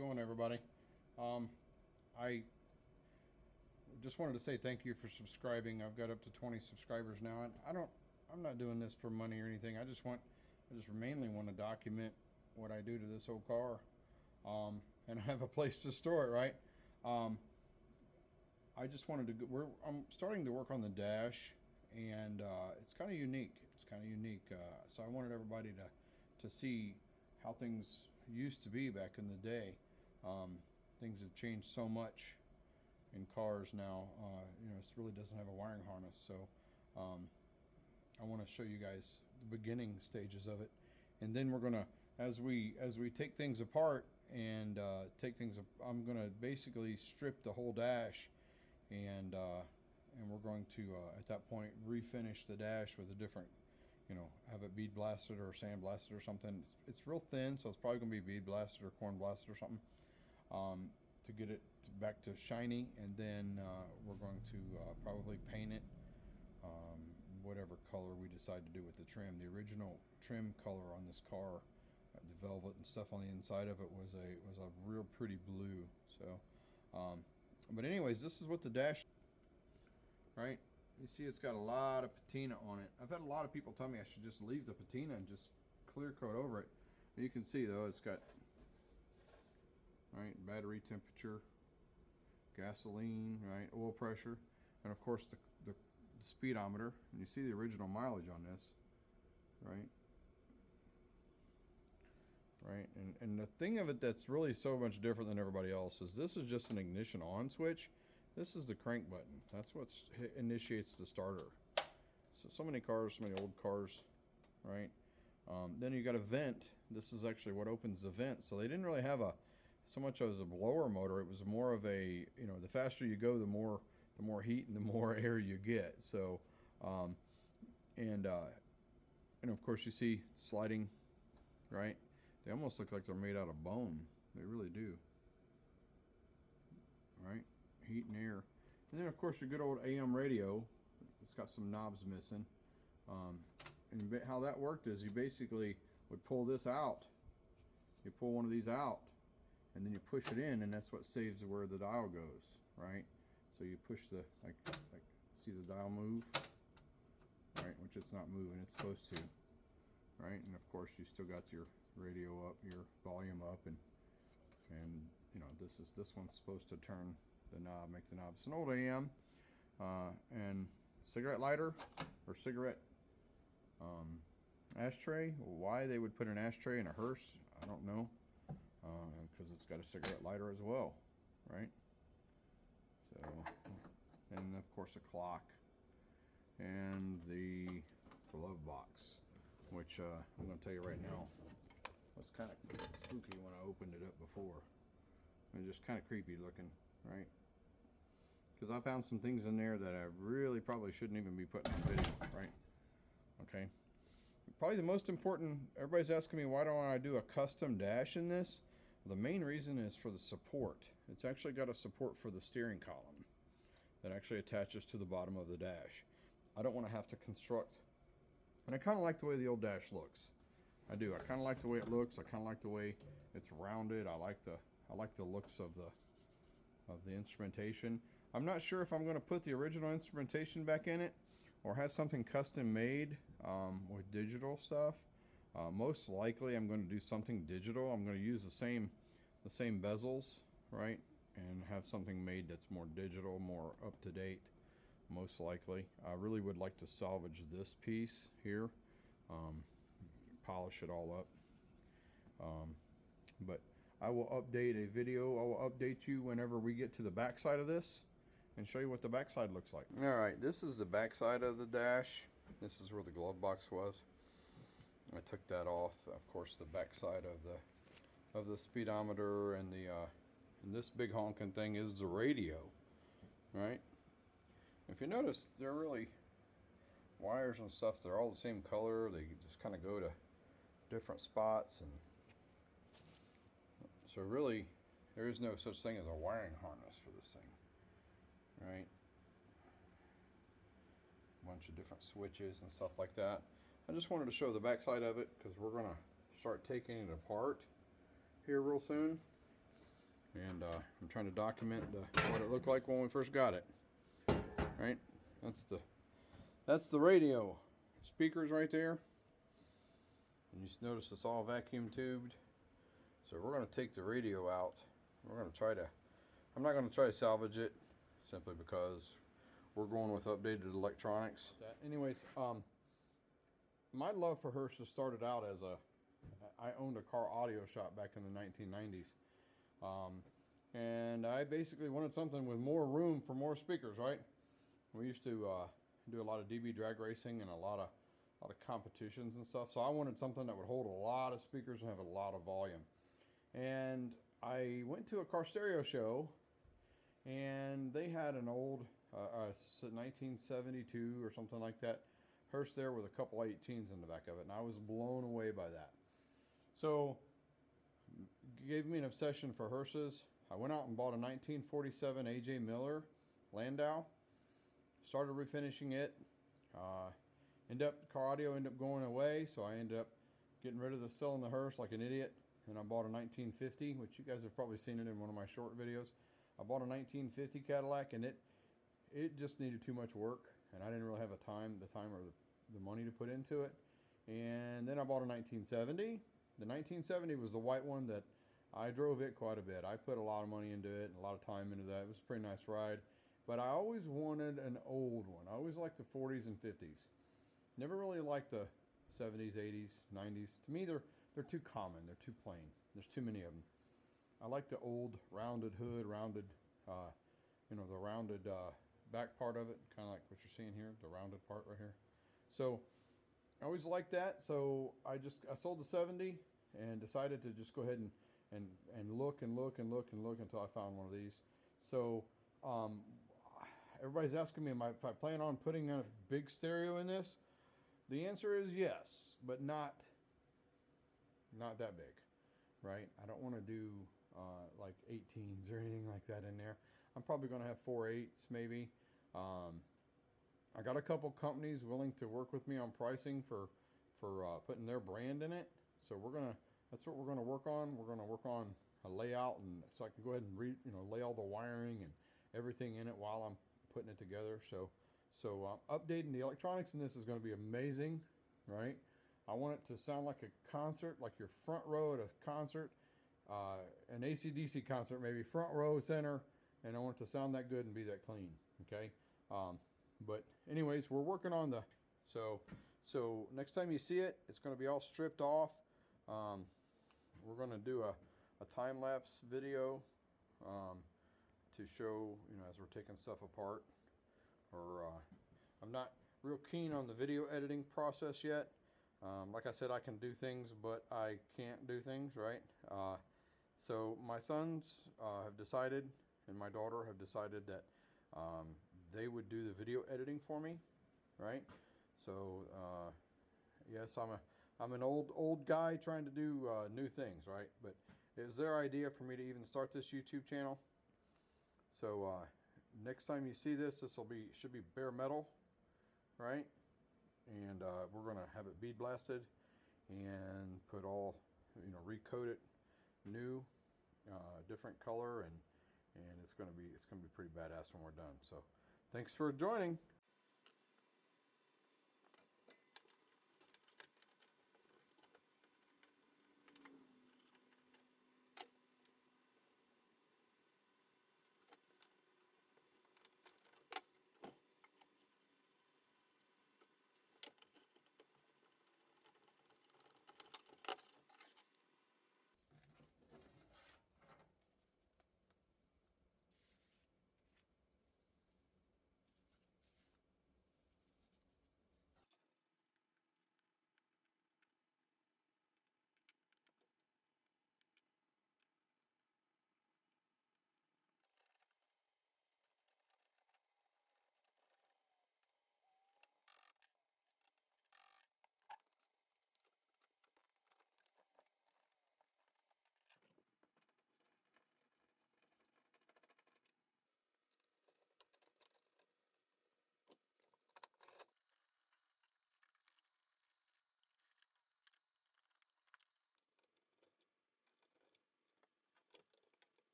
going, everybody? I just wanted to say thank you for subscribing. I've got up to 20 subscribers now, and I'm not doing this for money or anything. I just mainly want to document what I do to this old car, and have a place to store it, right? I just wanted to I'm starting to work on the dash, and it's kind of unique. So I wanted everybody to see how things used to be back in the day. Things have changed so much in cars now. It really doesn't have a wiring harness, so I want to show you guys the beginning stages of it, and then we're gonna, as we take things apart and I'm gonna basically strip the whole dash, and we're going to at that point refinish the dash with a different, have it bead blasted or sand blasted or something. It's real thin, so it's probably going to be bead blasted or corn blasted or something, to get it back to shiny. And then we're going to probably paint it whatever color we decide to do with the trim. The original trim color on this car, the velvet and stuff on the inside of it, was a real pretty blue. So but anyways, this is what the dash, right? You see it's got a lot of patina on it. I've had a lot of people tell me I should just leave the patina and just clear coat over it. You can see though, it's got, right, battery temperature, gasoline, right, oil pressure, and of course the speedometer. And you see the original mileage on this, right? Right, and the thing of it that's really so much different than everybody else is this is just an ignition on switch. This is the crank button. That's what initiates the starter. So many cars, so many old cars, right? Then you got a vent. This is actually what opens the vent. So they didn't really have so much as a blower motor. It was more of a, the faster you go, the more heat and the more air you get. So, and of course you see sliding, right? They almost look like they're made out of bone. They really do. Right? Heat and air. And then of course your good old AM radio. It's got some knobs missing. And how that worked is you basically would pull this out. You pull one of these out, and then you push it in, and that's what saves where the dial goes, right? So you push the, like see the dial move, right? Which it's not moving, it's supposed to, right? And of course you still got your radio up, your volume up, and this one's supposed to turn the knob, make the knob. It's an old AM, and cigarette lighter or cigarette ashtray. Why they would put an ashtray in a hearse, I don't know, because it's got a cigarette lighter as well, right? So, and of course a clock, and the glove box, which I'm going to tell you right now, was kind of spooky when I opened it up before. It was just kind of creepy looking, right? Because I found some things in there that I really probably shouldn't even be putting on video, right? Okay. Probably the most important, everybody's asking me why don't I do a custom dash in this? Well, the main reason is for the support. It's actually got a support for the steering column that actually attaches to the bottom of the dash. I don't want to have to construct, and I kind of like the way the old dash looks. I do. I kind of like the way it looks. I kind of like the way it's rounded. I like the looks of the instrumentation. I'm not sure if I'm going to put the original instrumentation back in it or have something custom made with digital stuff. Most likely I'm going to do something digital. I'm going to use the same bezels, right, and have something made that's more digital, more up to date, most likely. I really would like to salvage this piece here, polish it all up, but I will update a video. I will update you whenever we get to the back side of this and show you what the back side looks like. All right, this is the back side of the dash. This is where the glove box was. I took that off. Of course, the back side of the speedometer and and this big honking thing is the radio, right? If you notice, they're really wires and stuff. They're all the same color. They just kind of go to different spots, and so really, there is no such thing as a wiring harness for this thing, right? Bunch of different switches and stuff like that. I just wanted to show the back side of it because we're going to start taking it apart here real soon. and I'm trying to document what it looked like when we first got it. Right, that's the radio. Speakers right there, and you just notice it's all vacuum tubed. So we're going to take the radio out. We're going to try to, I'm not going to try to salvage it, simply because we're going with updated electronics. Anyways, my love for hearses started out as I owned a car audio shop back in the 1990s. And I basically wanted something with more room for more speakers, right? We used to do a lot of DB drag racing and a lot of competitions and stuff. So I wanted something that would hold a lot of speakers and have a lot of volume. And I went to a car stereo show, and they had an old 1972 or something like that hearse there with a couple 18s in the back of it, and I was blown away by that. So it gave me an obsession for hearses. I went out and bought a 1947 A.J. Miller Landau, started refinishing it. Car audio ended up going away, so I ended up getting rid of selling the hearse like an idiot, and I bought a 1950, which you guys have probably seen it in one of my short videos. I bought a 1950 Cadillac, and it just needed too much work, and I didn't really have the time or the money to put into it. And then I bought a 1970. The 1970 was the white one that I drove it quite a bit. I put a lot of money into it and a lot of time into that. It was a pretty nice ride, but I always wanted an old one. I always liked the 40s and 50s. Never really liked the 70s, 80s, 90s. To me, they're too common. They're too plain. There's too many of them. I like the old rounded hood, rounded, the rounded back part of it, kind of like what you're seeing here, the rounded part right here. So I always liked that. So I sold the 70 and decided to just go ahead and look until I found one of these. So everybody's asking me if I plan on putting a big stereo in this. The answer is yes, but not that big, right? I don't want to do like 18s or anything like that in there. I'm probably going to have 4/8s maybe. I got a couple companies willing to work with me on pricing for putting their brand in it. So that's what we're going to work on. We're going to work on a layout, and so I can go ahead and lay all the wiring and everything in it while I'm putting it together. So updating the electronics in this is going to be amazing, right? I want it to sound like a concert, like your front row at a concert, an AC/DC concert, maybe front row center, and I want it to sound that good and be that clean, okay? But anyways, we're working on so next time you see it, it's going to be all stripped off. We're going to do a time-lapse video to show, as we're taking stuff apart. I'm not real keen on the video editing process yet. Like I said, I can do things, but I can't do things, right? So my sons have decided, and my daughter have decided that they would do the video editing for me, right? So yes, I'm an old guy trying to do new things, right? But it was their idea for me to even start this YouTube channel. So next time you see this should be bare metal, right? And we're gonna have it bead blasted and put all, recoat it new, different color, and it's gonna be pretty badass when we're done. So thanks for joining.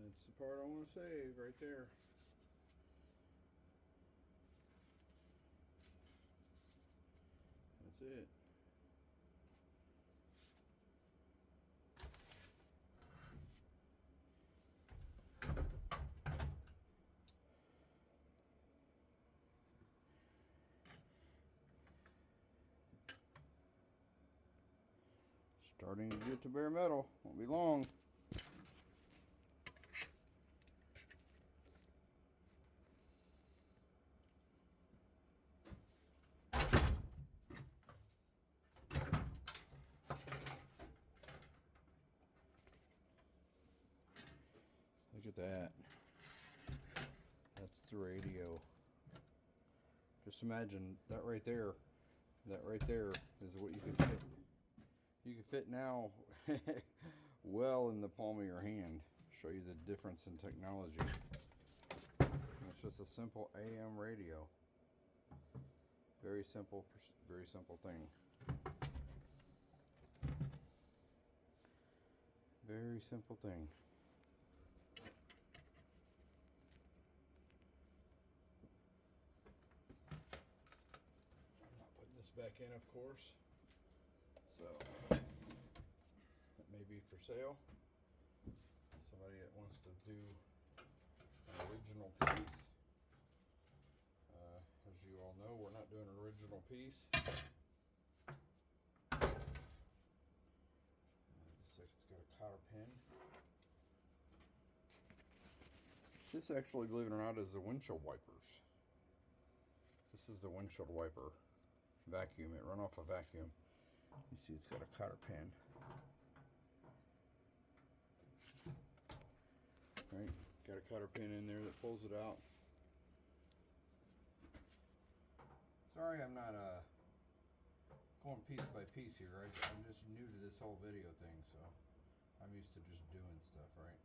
That's the part I want to save right there. That's it. Starting to get to bare metal. Won't be long. Look at that. That's the radio. Just imagine that right there. That right there is what you can fit. You can fit now well in the palm of your hand. Show you the difference in technology. It's just a simple AM radio. Very simple thing. Very simple thing. I'm not putting this back in, of course. So that may be for sale. Somebody that wants to do an original piece. As you all know, we're not doing an original piece. Looks like it's got a cotter pin. This actually, believe it or not, is the windshield wipers. This is the windshield wiper vacuum. It run off a vacuum. You see it's got a cotter pin. Right, got a cotter pin in there that pulls it out. Sorry I'm not going piece by piece here. I'm just new to this whole video thing, so I'm used to just doing stuff, right?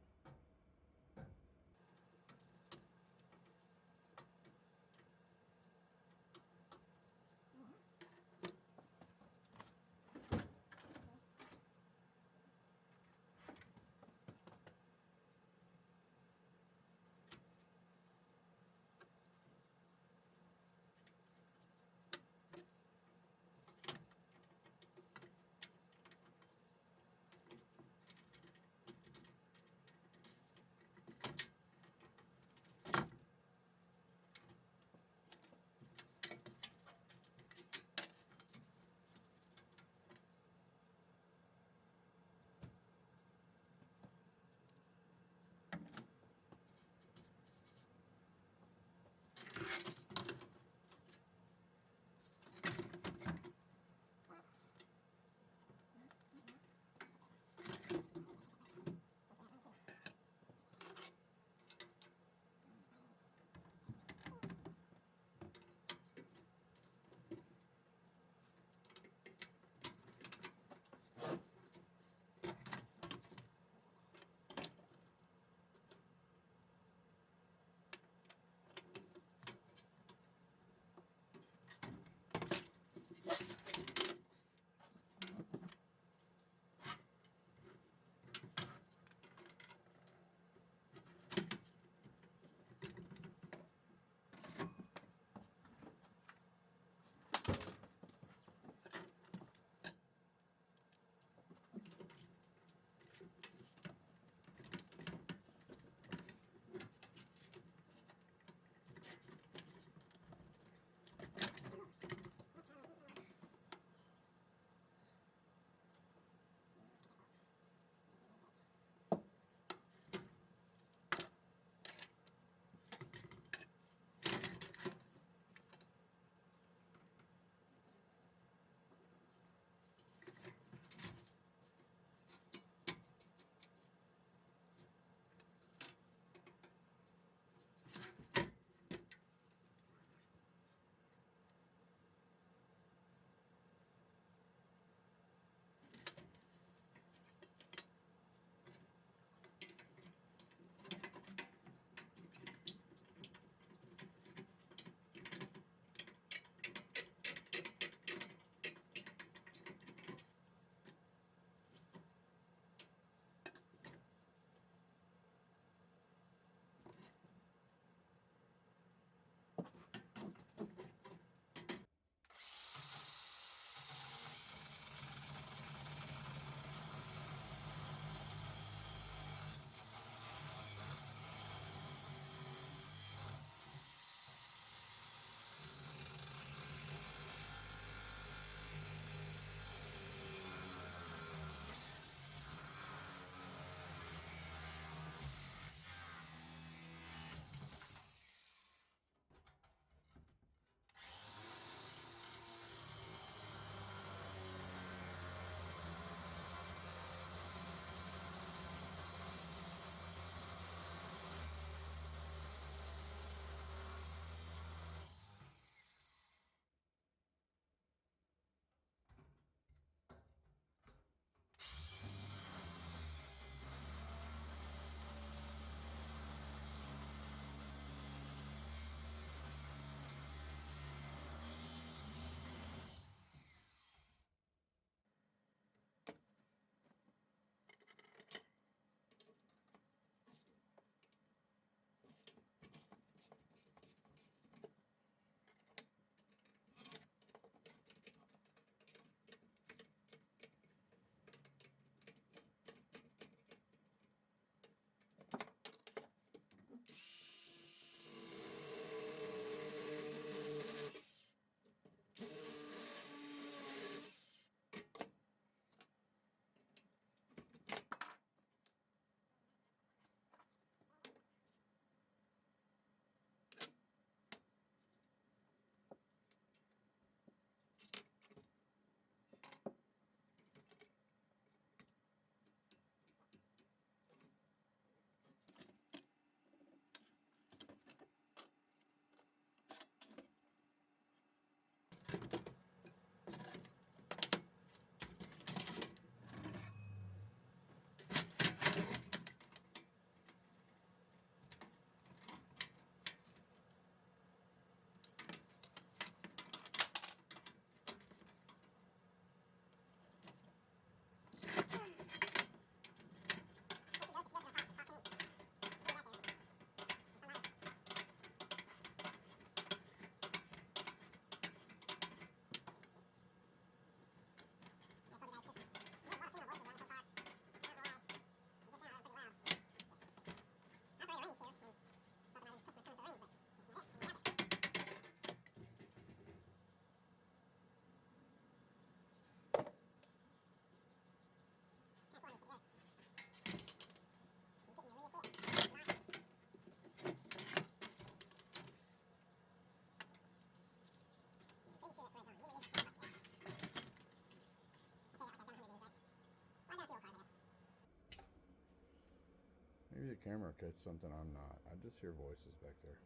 Maybe the camera catch something I'm not. I just hear voices back there.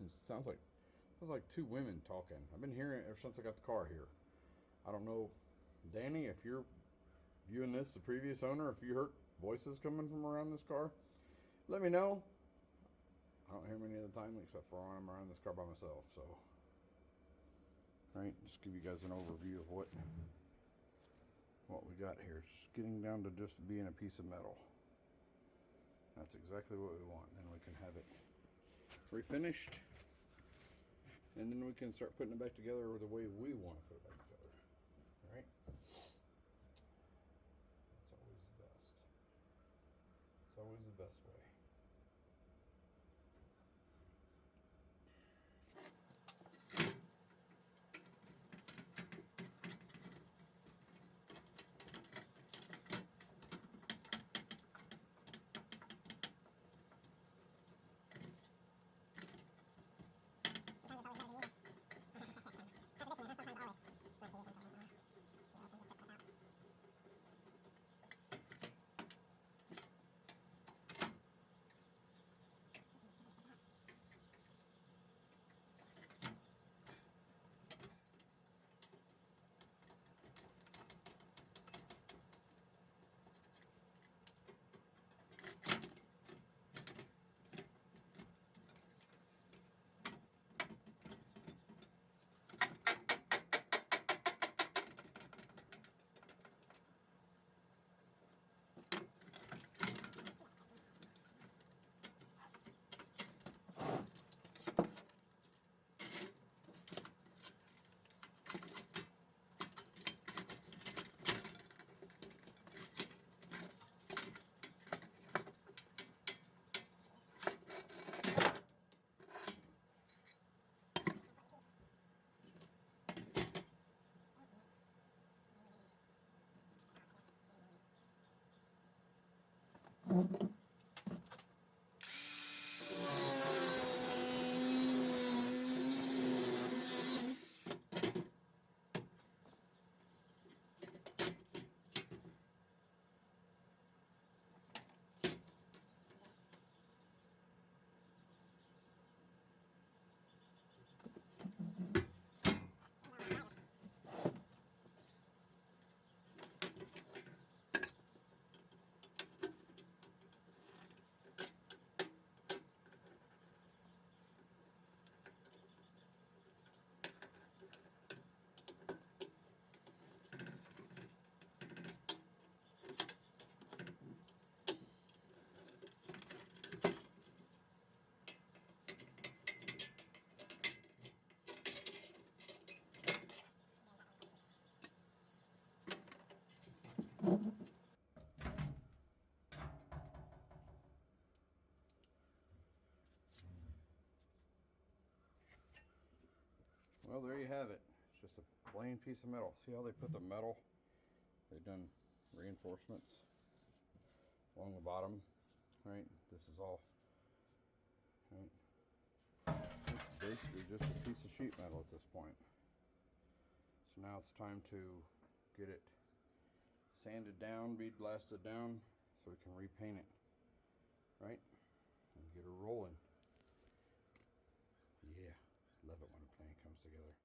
It sounds like two women talking. I've been hearing it ever since I got the car here. I don't know, Danny, if you're viewing this, the previous owner, if you heard voices coming from around this car, let me know. I don't hear many of the time except for when I'm around this car by myself. So, right, just give you guys an overview of what we got here. It's getting down to just being a piece of metal. That's exactly what we want. Then we can have it refinished, and then we can start putting it back together the way we want to put it back together. Right? That's always the best. It's always the best way. Well, there you have it. It's just a plain piece of metal. See how they put the metal? They've done reinforcements along the bottom, right? This is all, right? It's basically just a piece of sheet metal at this point. So now it's time to get it sanded down, bead blasted down, so we can repaint it, right? And get her rolling. Yeah, love it when a plane comes together.